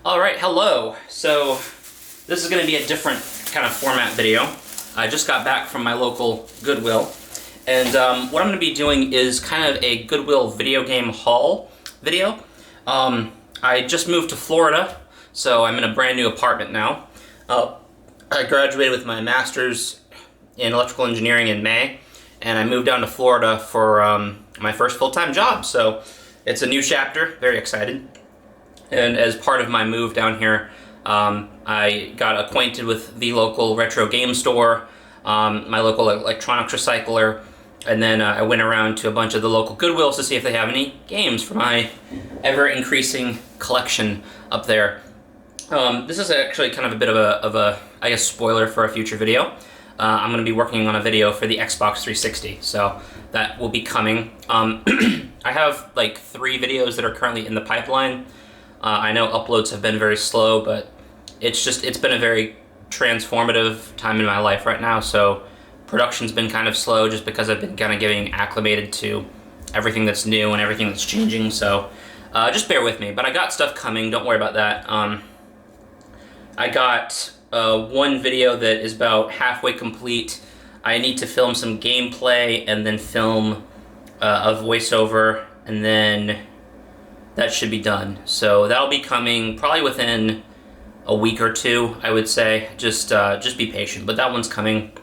Alright, hello. So this is going to be a different kind of format video. I just got back from my local Goodwill, and what I'm going to be doing is kind of a Goodwill video game haul video. I just moved to Florida, so I'm in a brand new apartment now. I graduated with my master's in electrical engineering in May, and I moved down to Florida for my first full-time job, so it's a new chapter. Very excited. And as part of my move down here, I got acquainted with the local retro game store, my local electronics recycler, and then I went around to a bunch of the local Goodwills to see if they have any games for my ever-increasing collection up there. This is actually kind of a bit of a I guess, spoiler for a future video. I'm going to be working on a video for the Xbox 360, so that will be coming. I have like 3 videos that are currently in the pipeline. I know uploads have been very slow, but it's been a very transformative time in my life right now, so production's been kind of slow just because I've been kind of getting acclimated to everything that's new and everything that's changing, so just bear with me. But I got stuff coming, don't worry about that. I got one video that is about halfway complete. I need to film some gameplay and then film a voiceover, and then that should be done. So that'll be coming probably within a week or 2, I would say. Just be patient, but that one's coming.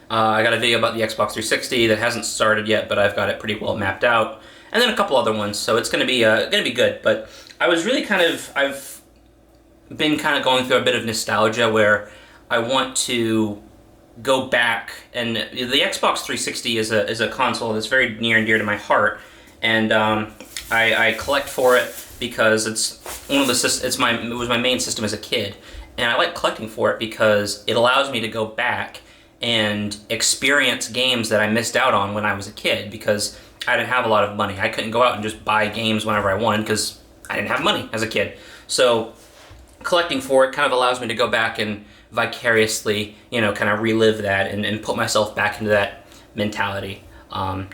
I got a video about the Xbox 360 that hasn't started yet, but I've got it pretty well mapped out, and then a couple other ones. So it's gonna be good. But I was really I've been kind of going through a bit of nostalgia where I want to go back, and the Xbox 360 is a console that's very near and dear to my heart, and I collect for it because it's one of the it was my main system as a kid, and I like collecting for it because it allows me to go back and experience games that I missed out on when I was a kid, because I didn't have a lot of money. I couldn't go out and just buy games whenever I wanted because I didn't have money as a kid. So collecting for it kind of allows me to go back and vicariously, kind of relive that and put myself back into that mentality.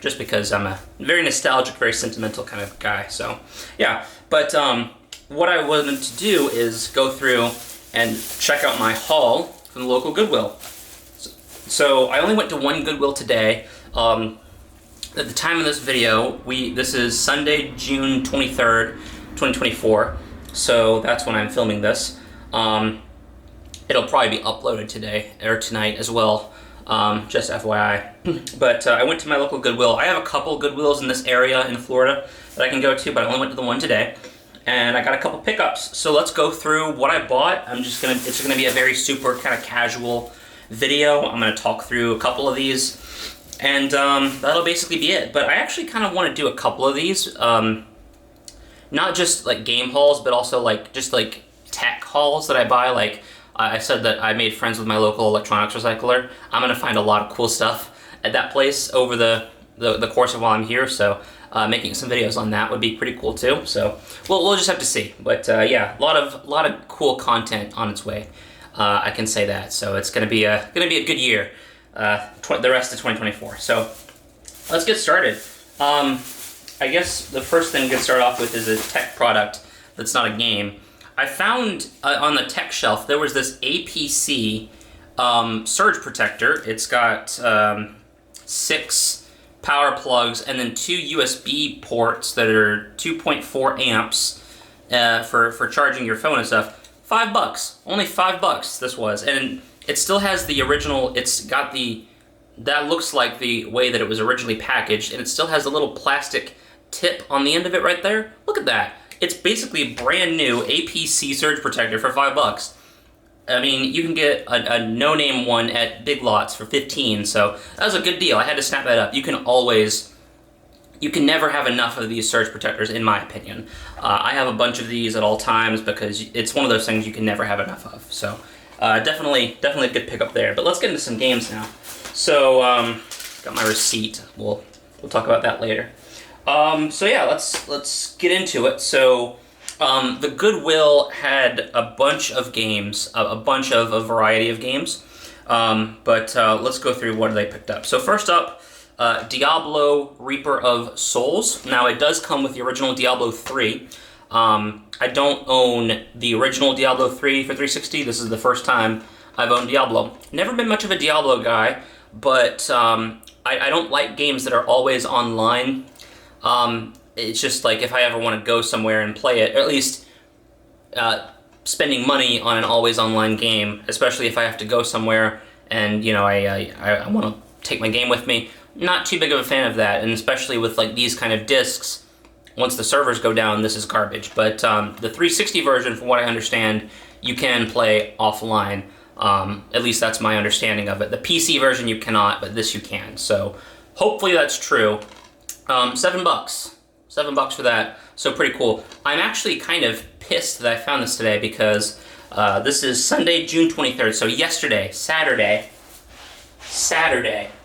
Just because I'm a very nostalgic, very sentimental kind of guy. So yeah, but what I wanted to do is go through and check out my haul from the local Goodwill. So I only went to one Goodwill today. At the time of this video, this is Sunday, June 23rd, 2024. So that's when I'm filming this. It'll probably be uploaded today or tonight as well, just FYI. But I went to my local Goodwill. I have a couple Goodwills in this area in Florida that I can go to, but I only went to the one today. And I got a couple pickups. So let's go through what I bought. It's gonna be a very super kind of casual video. I'm gonna talk through a couple of these, and that'll basically be it. But I actually kind of want to do a couple of these. Not just like game hauls, but also just tech hauls that I buy. Like I said that I made friends with my local electronics recycler. I'm gonna find a lot of cool stuff at that place over the course of while I'm here. So making some videos on that would be pretty cool too. So we'll just have to see. But yeah, a lot of cool content on its way. I can say that. So it's gonna be a good year. The rest of 2024. So let's get started. I guess the first thing to start off with is a tech product that's not a game. I found on the tech shelf there was this APC surge protector. It's got 6 power plugs and then 2 USB ports that are 2.4 amps for charging your phone and stuff. $5, only $5 this was, and it still has the original. It's got that looks like the way that it was originally packaged, and it still has a little plastic tip on the end of it right there. Look at that. It's basically brand new APC surge protector for $5. I mean, you can get a no-name one at Big Lots for $15, so that was a good deal. I had to snap that up. You can never have enough of these surge protectors, in my opinion. I have a bunch of these at all times because it's one of those things you can never have enough of. So definitely a good pickup there. But let's get into some games now. So got my receipt. We'll talk about that later. So yeah, let's get into it. So the Goodwill had a bunch of games, a variety of games. But let's go through what they picked up. So first up, Diablo Reaper of Souls. Now it does come with the original Diablo 3. I don't own the original Diablo 3 for 360. This is the first time I've owned Diablo. Never been much of a Diablo guy, but I don't like games that are always online. It's just like if I ever want to go somewhere and play it, or at least spending money on an always online game, especially if I have to go somewhere and, you know, I want to take my game with me. Not too big of a fan of that, and especially with like these kind of discs, once the servers go down, this is garbage. But the 360 version, from what I understand, you can play offline. At least that's my understanding of it. The PC version you cannot, but this you can. So hopefully that's true. $7. $7 for that. So pretty cool. I'm actually kind of pissed that I found this today because this is Sunday, June 23rd. So yesterday,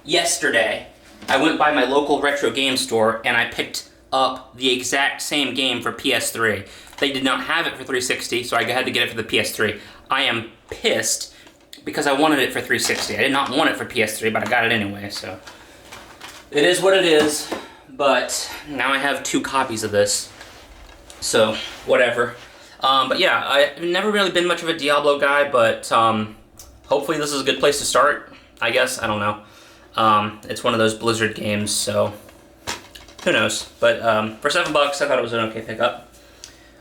yesterday, I went by my local retro game store and I picked up the exact same game for PS3. They did not have it for 360, so I had to get it for the PS3. I am pissed because I wanted it for 360. I did not want it for PS3, but I got it anyway, so it is what it is. But now I have 2 copies of this, so whatever. But yeah, I've never really been much of a Diablo guy, but hopefully this is a good place to start, I guess. I don't know. It's one of those Blizzard games, so who knows. But for $7, I thought it was an okay pickup.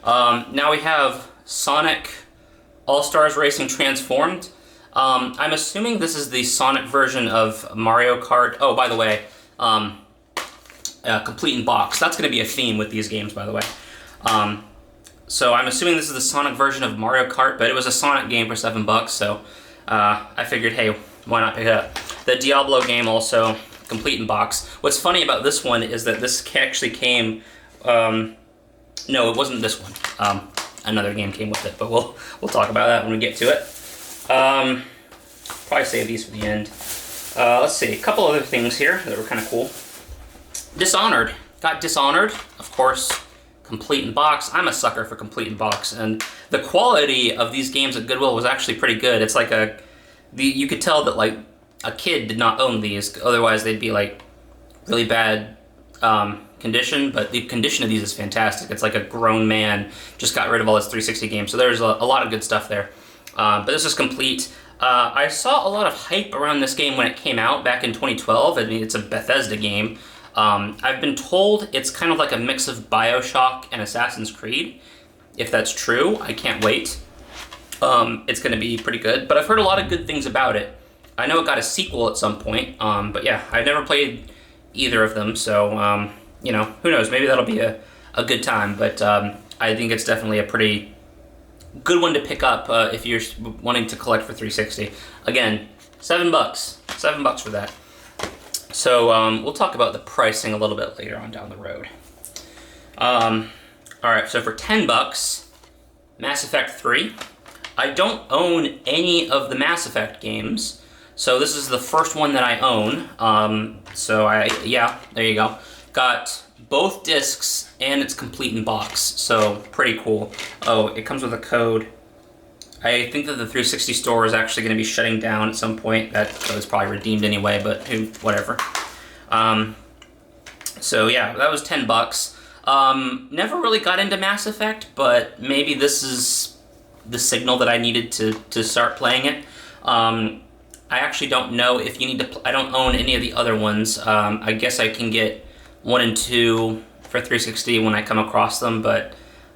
Now we have Sonic All-Stars Racing Transformed. I'm assuming this is the Sonic version of Mario Kart. Oh, by the way, complete in box. That's going to be a theme with these games, by the way. So I'm assuming this is the Sonic version of Mario Kart, but it was a Sonic game for $7, so I figured, hey, why not pick it up? The Diablo game also, complete in box. What's funny about this one is that this actually came, no, it wasn't this one. Another game came with it, but we'll talk about that when we get to it. Probably save these for the end. Let's see, a couple other things here that were kind of cool. Dishonored. Got Dishonored, of course, complete in box. I'm a sucker for complete in box, and the quality of these games at Goodwill was actually pretty good. It's like you could tell that like a kid did not own these, otherwise they'd be like really bad condition, but the condition of these is fantastic. It's like a grown man just got rid of all his 360 games, so there's a lot of good stuff there. But this is complete. I saw a lot of hype around this game when it came out back in 2012. I mean, it's a Bethesda game. I've been told it's kind of like a mix of BioShock and Assassin's Creed. If that's true, I can't wait. It's going to be pretty good, but I've heard a lot of good things about it. I know it got a sequel at some point, but yeah, I've never played either of them, so, you know, who knows, maybe that'll be a good time, but I think it's definitely a pretty good one to pick up if you're wanting to collect for 360. Again, $7. $7 for that. So we'll talk about the pricing a little bit later on down the road. Alright, so for $10, Mass Effect 3. I don't own any of the Mass Effect games, so this is the first one that I own. Yeah, there you go. Got both discs and it's complete in box, so pretty cool. Oh, it comes with a code. I think that the 360 store is actually going to be shutting down at some point. That code's probably redeemed anyway, but whatever. So yeah, that was $10. Never really got into Mass Effect, but maybe this is the signal that I needed to start playing it. I actually don't know if you need to. I don't own any of the other ones. I guess I can get 1 and 2 for 360 when I come across them, but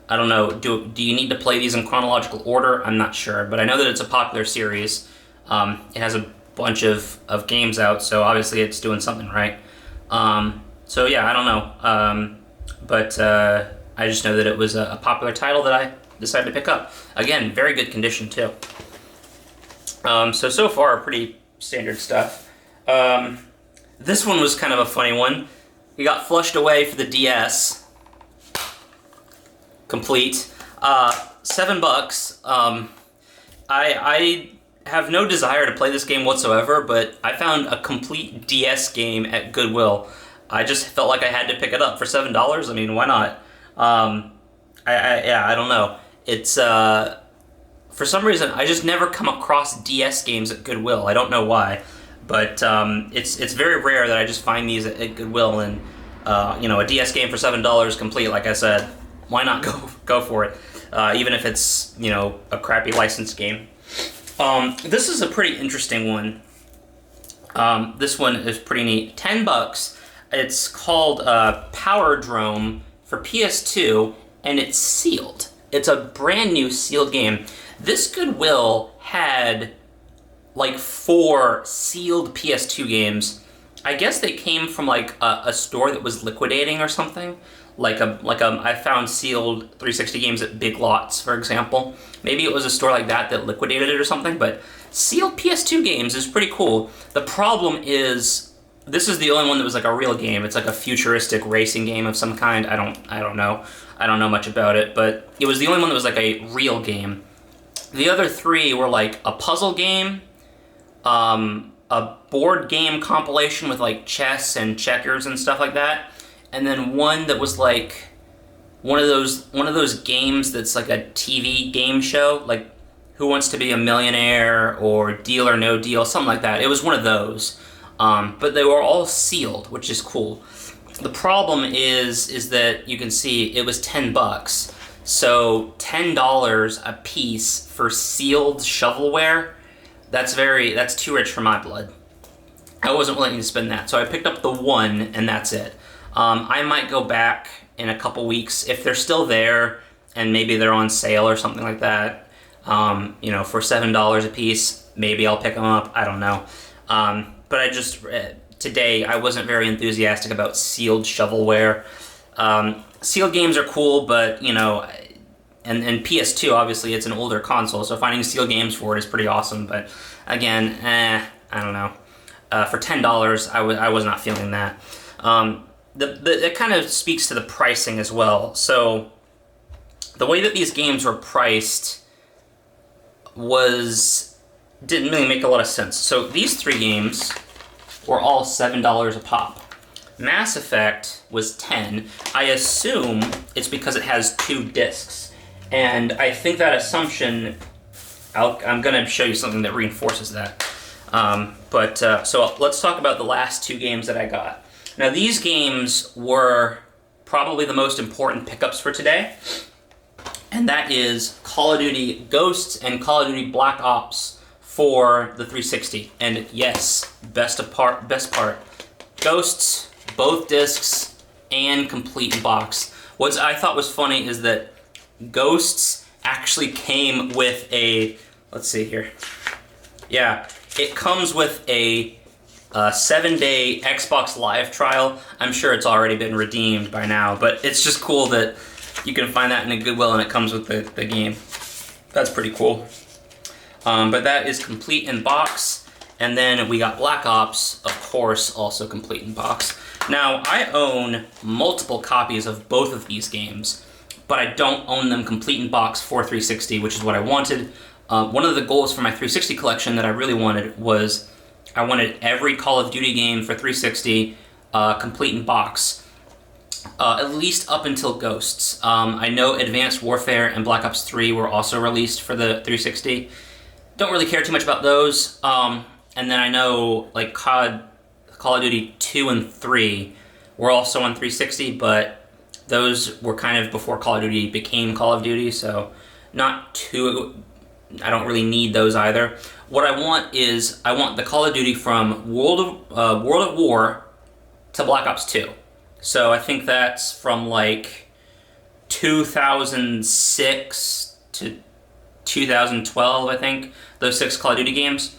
I don't know. Do you need to play these in chronological order? I'm not sure, but I know that it's a popular series. It has a bunch of games out, so obviously it's doing something right. So yeah, I don't know. But I just know that it was a popular title that I decided to pick up. Again, very good condition too. So far, pretty standard stuff. This one was kind of a funny one. We got flushed away for the DS. Complete. $7. I have no desire to play this game whatsoever, but I found a complete DS game at Goodwill. I just felt like I had to pick it up for $7. I mean, why not? I don't know. It's for some reason I just never come across DS games at Goodwill. I don't know why, but it's very rare that I just find these at Goodwill, and you know, a DS game for $7 complete, like I said. why not go for it? Even if it's, you know, a crappy licensed game. This is a pretty interesting one. This one is pretty neat. $10. It's called Powerdrome for PS2, and it's sealed. It's a brand new sealed game. This Goodwill had like 4 sealed PS2 games. I guess they came from like a store that was liquidating or something. I found sealed 360 games at Big Lots, for example. Maybe it was a store like that that liquidated it or something, but sealed PS2 games is pretty cool. The problem is, this is the only one that was like a real game. It's like a futuristic racing game of some kind. I don't know. I don't know much about it, but it was the only one that was like a real game. The other 3 were like a puzzle game, a board game compilation with like chess and checkers and stuff like that, and then one that was like one of those games that's like a TV game show, like Who Wants to Be a Millionaire or Deal or No Deal, something like that. It was one of those, but they were all sealed, which is cool. The problem is that you can see it was $10, so $10 a piece for sealed shovelware. That's too rich for my blood. I wasn't willing to spend that, so I picked up the 1, and that's it. I might go back in a couple weeks if they're still there, and maybe they're on sale or something like that. You know, for $7 a piece, maybe I'll pick them up. I don't know. But I just today I wasn't very enthusiastic about sealed shovelware. Sealed games are cool, but you know. And PS2, obviously, it's an older console, so finding sealed games for it is pretty awesome. But again, I don't know. For $10, I was not feeling that. It kind of speaks to the pricing as well. So the way that these games were priced didn't really make a lot of sense. So these 3 games were all $7 a pop. Mass Effect was $10. I assume it's because it has 2 discs. And I think that assumption, I'm going to show you something that reinforces that. So let's talk about the last 2 games that I got. Now these games were probably the most important pickups for today. And that is Call of Duty Ghosts and Call of Duty Black Ops for the 360. And yes, best part, Ghosts, both discs, and complete in box. What I thought was funny is that Ghosts actually came with a, let's see here. Yeah, it comes with a 7-day Xbox Live trial. I'm sure it's already been redeemed by now, but it's just cool that you can find that in a Goodwill and it comes with the game. That's pretty cool. But that is complete in box. And then we got Black Ops, of course, also complete in box. Now, I own multiple copies of both of these games, but I don't own them complete in box for 360, which is what I wanted. One of the goals for my 360 collection that I really wanted was I wanted every Call of Duty game for 360 complete in box, at least up until Ghosts. I know Advanced Warfare and Black Ops 3 were also released for the 360. Don't really care too much about those. And then I know like Call of Duty 2 and 3 were also on 360, but those were kind of before Call of Duty became Call of Duty, so not too, I don't really need those either. What I want is, I want the Call of Duty from World at War to Black Ops 2. So I think that's from like 2006 to 2012, I think, those 6 Call of Duty games.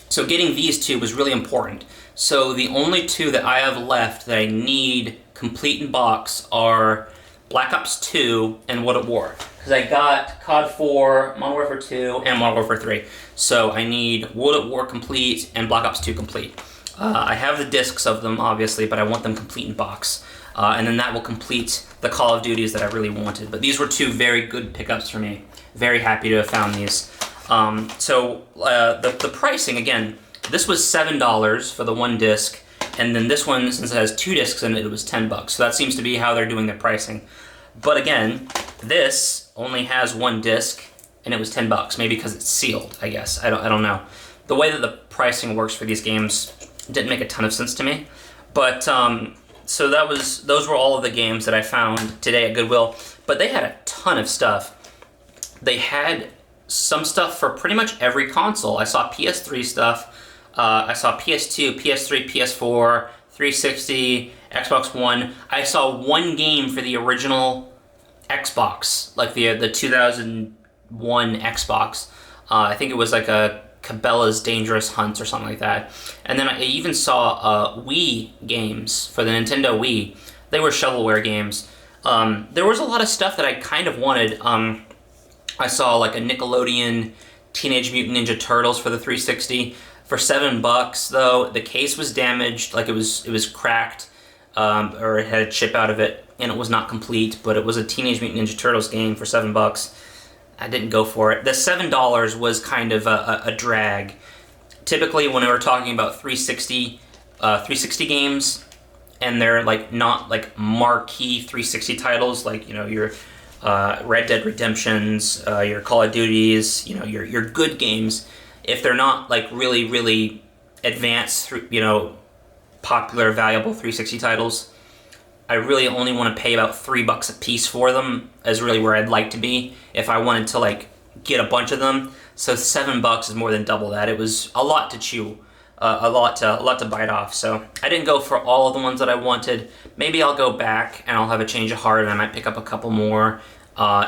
So getting these 2 was really important. So the only 2 that I have left that I need complete in box are Black Ops 2 and World at War. Because I got COD 4, Modern Warfare 2, and Modern Warfare 3. So I need World at War complete and Black Ops 2 complete. I have the discs of them, obviously, but I want them complete in box. And then that will complete the Call of Duties that I really wanted. But these were 2 very good pickups for me. Very happy to have found these. The pricing, again, this was $7 for the 1 disc. And then this one, since it has 2 discs in it, it was $10. So that seems to be how they're doing their pricing. But again, this only has 1 disc, and it was $10. Maybe because it's sealed, I guess. I don't know. The way that the pricing works for these games didn't make a ton of sense to me. But so those were all of the games that I found today at Goodwill. but they had a ton of stuff. They had some stuff for pretty much every console. I saw PS3 stuff, I saw PS2, PS3, PS4, 360, Xbox One. I saw one game for the original Xbox, like the 2001 Xbox. I think it was like a Cabela's Dangerous Hunts or something like that. And then I even saw Wii games for the Nintendo Wii. They were shovelware games. There was a lot of stuff that I kind of wanted. I saw like a Nickelodeon Teenage Mutant Ninja Turtles for the 360 for $7 though. The case was damaged, like it was cracked, or it had a chip out of it, and it was not complete, but it was a Teenage Mutant Ninja Turtles game for $7. I didn't go for it. The $7 was kind of a drag. Typically when we're talking about 360 games, and they're like not like marquee 360 titles, like, you know, your Red Dead Redemptions, your Call of Duties, you know, your good games, if they're not like really advanced, you know, popular, valuable 360 titles, I really only want to pay about $3 a piece for them, is really where I'd like to be if I wanted to like get a bunch of them. So $7 is more than double that. It was a lot to chew, a lot to bite off. So I didn't go for all of the ones that I wanted. Maybe I'll go back and I'll have a change of heart and I might pick up a couple more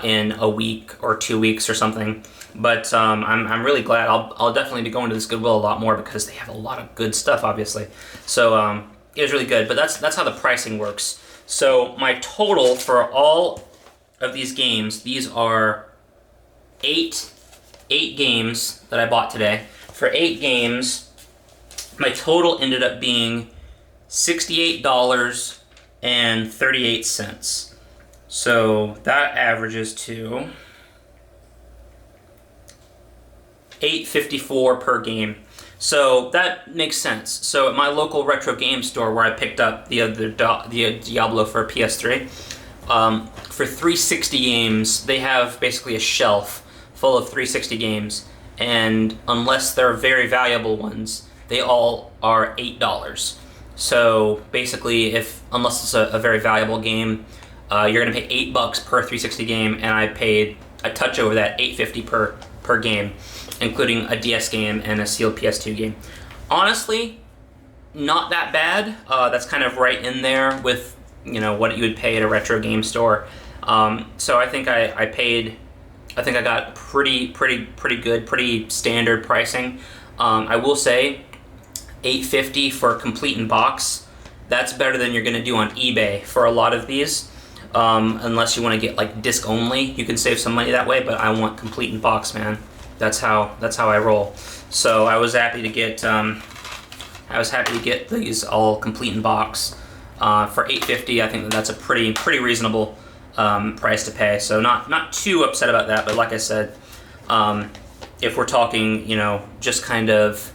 in a week or 2 weeks or something. But I'm really glad. I'll definitely be going to this Goodwill a lot more because they have a lot of good stuff, obviously. So it was really good. But that's how the pricing works. So my total for all of these games, these are eight games that I bought today. For 8 games, my total ended up being $68.38. So that averages to $8.54 per game. So that makes sense. So at my local retro game store where I picked up the Diablo for PS3, for 360 games, they have basically a shelf full of 360 games, and unless they're very valuable ones, they all are $8. So basically, unless it's a very valuable game, you're gonna pay $8 per 360 game, and I paid a touch over that, $8.50 per game, including a DS game and a sealed PS2 game. Honestly, not that bad. That's kind of right in there with, you know, what you would pay at a retro game store. So I think I got pretty good, pretty standard pricing. I will say, $8.50 for complete in box. That's better than you're gonna do on eBay for a lot of these. Unless you want to get like disc only, you can save some money that way. But I want complete in box, man. That's how I roll. So I was happy to get these all complete in box for $8.50. I think that's a pretty reasonable price to pay. So not too upset about that. But like I said, if we're talking, you know, just kind of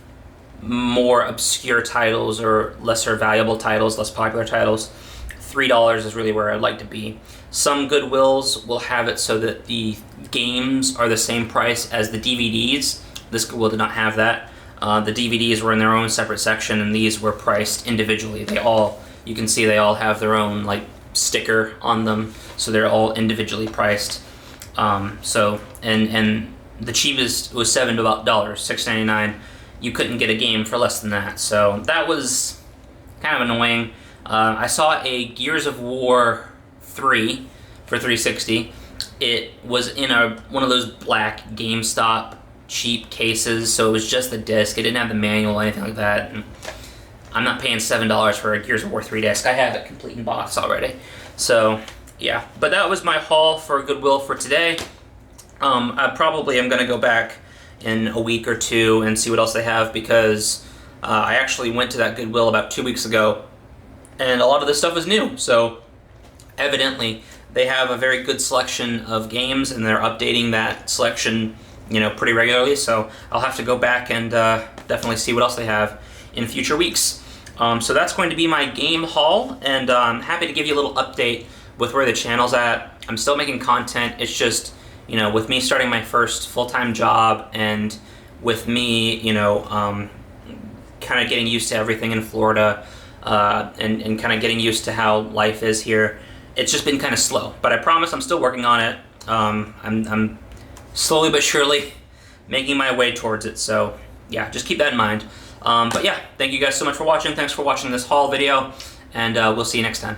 more obscure titles or lesser valuable titles, less popular titles, $3 is really where I'd like to be. Some Goodwills will have it so that the games are the same price as the DVDs. This Goodwill did not have that. The DVDs were in their own separate section, and these were priced individually. You can see they all have their own like sticker on them, so they're all individually priced. So the cheapest was $7, $6.99. You couldn't get a game for less than that, so that was kind of annoying. I saw a Gears of War 3 for 360. It was in one of those black GameStop cheap cases, so it was just the disc. It didn't have the manual or anything like that. And I'm not paying $7 for a Gears of War 3 disc. I have it complete in box already. So yeah, but that was my haul for Goodwill for today. I probably am going to go back in a week or two and see what else they have, because I actually went to that Goodwill about 2 weeks ago, and a lot of this stuff is new. So evidently they have a very good selection of games, and they're updating that selection, you know, pretty regularly. So I'll have to go back and definitely see what else they have in future weeks. So that's going to be my game haul, and I'm happy to give you a little update with where the channel's at. I'm still making content. It's just, you know, with me starting my first full-time job, and with me, you know, kind of getting used to everything in Florida, and kind of getting used to how life is here, it's just been kind of slow. But I promise I'm still working on it. I'm slowly but surely making my way towards it. So yeah, just keep that in mind. But yeah, thank you guys so much for watching. Thanks for watching this haul video, and we'll see you next time.